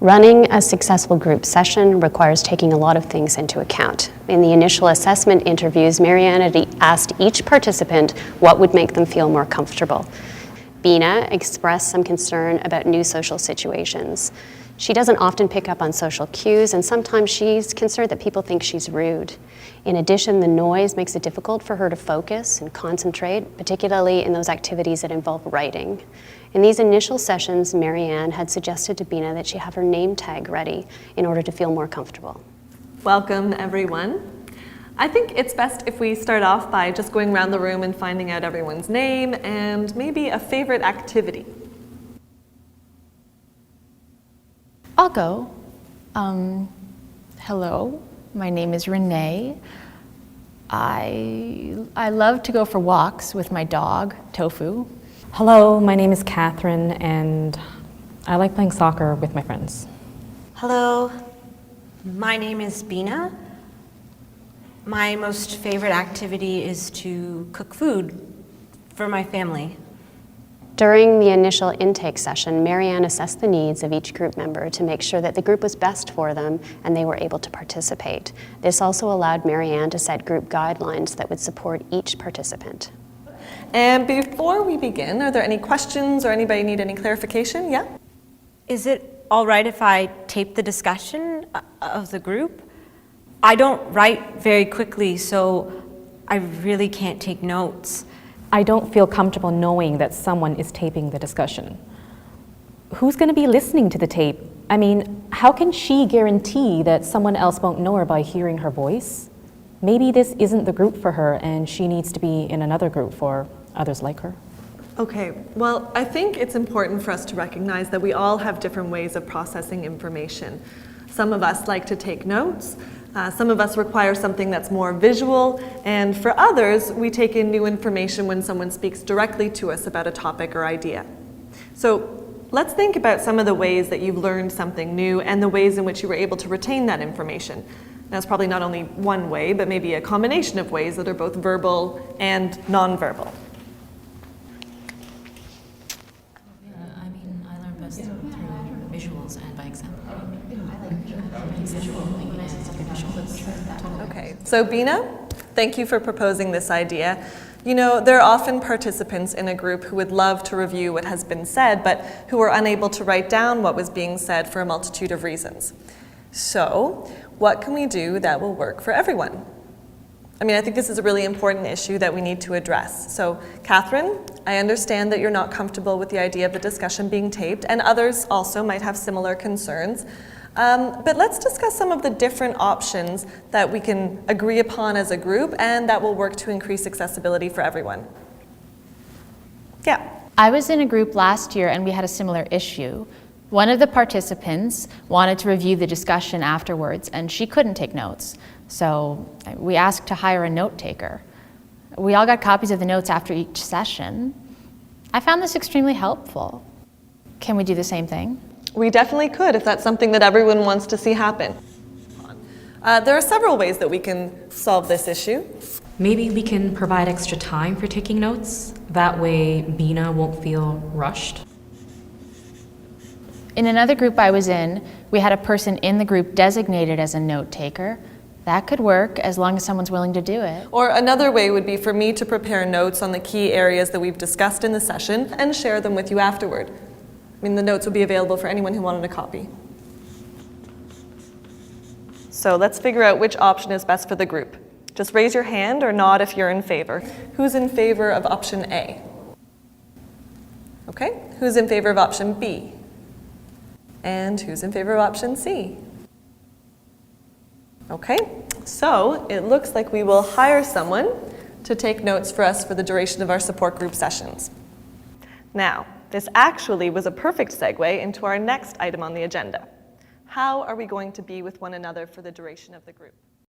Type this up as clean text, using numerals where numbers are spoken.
Running a successful group session requires taking a lot of things into account. In the initial assessment interviews, Marianne had asked each participant what would make them feel more comfortable. Bina expressed some concern about new social situations. She doesn't often pick up on social cues, and sometimes she's concerned that people think she's rude. In addition, the noise makes it difficult for her to focus and concentrate, particularly in those activities that involve writing. In these initial sessions, Marianne had suggested to Bina that she have her name tag ready in order to feel more comfortable. Welcome, everyone. I think it's best if we start off by just going around the room and finding out everyone's name and maybe a favorite activity. I'll go. Hello, my name is Renee. I love to go for walks with my dog, Tofu. Hello, my name is Catherine, and I like playing soccer with my friends. Hello, my name is Bina. My most favorite activity is to cook food for my family. During the initial intake session, Marianne assessed the needs of each group member to make sure that the group was best for them and they were able to participate. This also allowed Marianne to set group guidelines that would support each participant. And before we begin, are there any questions or anybody need any clarification? Yeah? Is it all right if I tape the discussion of the group? I don't write very quickly, so I really can't take notes. I don't feel comfortable knowing that someone is taping the discussion. Who's going to be listening to the tape? I mean, how can she guarantee that someone else won't know her by hearing her voice? Maybe this isn't the group for her and she needs to be in another group for others like her. Okay, well, I think it's important for us to recognize that we all have different ways of processing information. Some of us like to take notes. Some of us require something that's more visual, and for others, we take in new information when someone speaks directly to us about a topic or idea. So let's think about some of the ways that you've learned something new and the ways in which you were able to retain that information. Now, it's probably not only one way, but maybe a combination of ways that are both verbal and nonverbal. I learn best through visuals and by example. Okay, so Bina, thank you for proposing this idea. You know, there are often participants in a group who would love to review what has been said, but who are unable to write down what was being said for a multitude of reasons. So, what can we do that will work for everyone? I mean, I think this is a really important issue that we need to address. So, Catherine, I understand that you're not comfortable with the idea of the discussion being taped, and others also might have similar concerns. But let's discuss some of the different options that we can agree upon as a group and that will work to increase accessibility for everyone. Yeah. I was in a group last year and we had a similar issue. One of the participants wanted to review the discussion afterwards and she couldn't take notes. So we asked to hire a note taker. We all got copies of the notes after each session. I found this extremely helpful. Can we do the same thing? We definitely could if that's something that everyone wants to see happen. There are several ways that we can solve this issue. Maybe we can provide extra time for taking notes. That way Bina won't feel rushed. In another group I was in, we had a person in the group designated as a note taker. That could work as long as someone's willing to do it. Or another way would be for me to prepare notes on the key areas that we've discussed in the session and share them with you afterward. I mean, the notes will be available for anyone who wanted a copy. So let's figure out which option is best for the group. Just raise your hand or nod if you're in favor. Who's in favor of option A? Okay, who's in favor of option B? And who's in favor of option C? Okay, so it looks like we will hire someone to take notes for us for the duration of our support group sessions. Now, this actually was a perfect segue into our next item on the agenda. How are we going to be with one another for the duration of the group?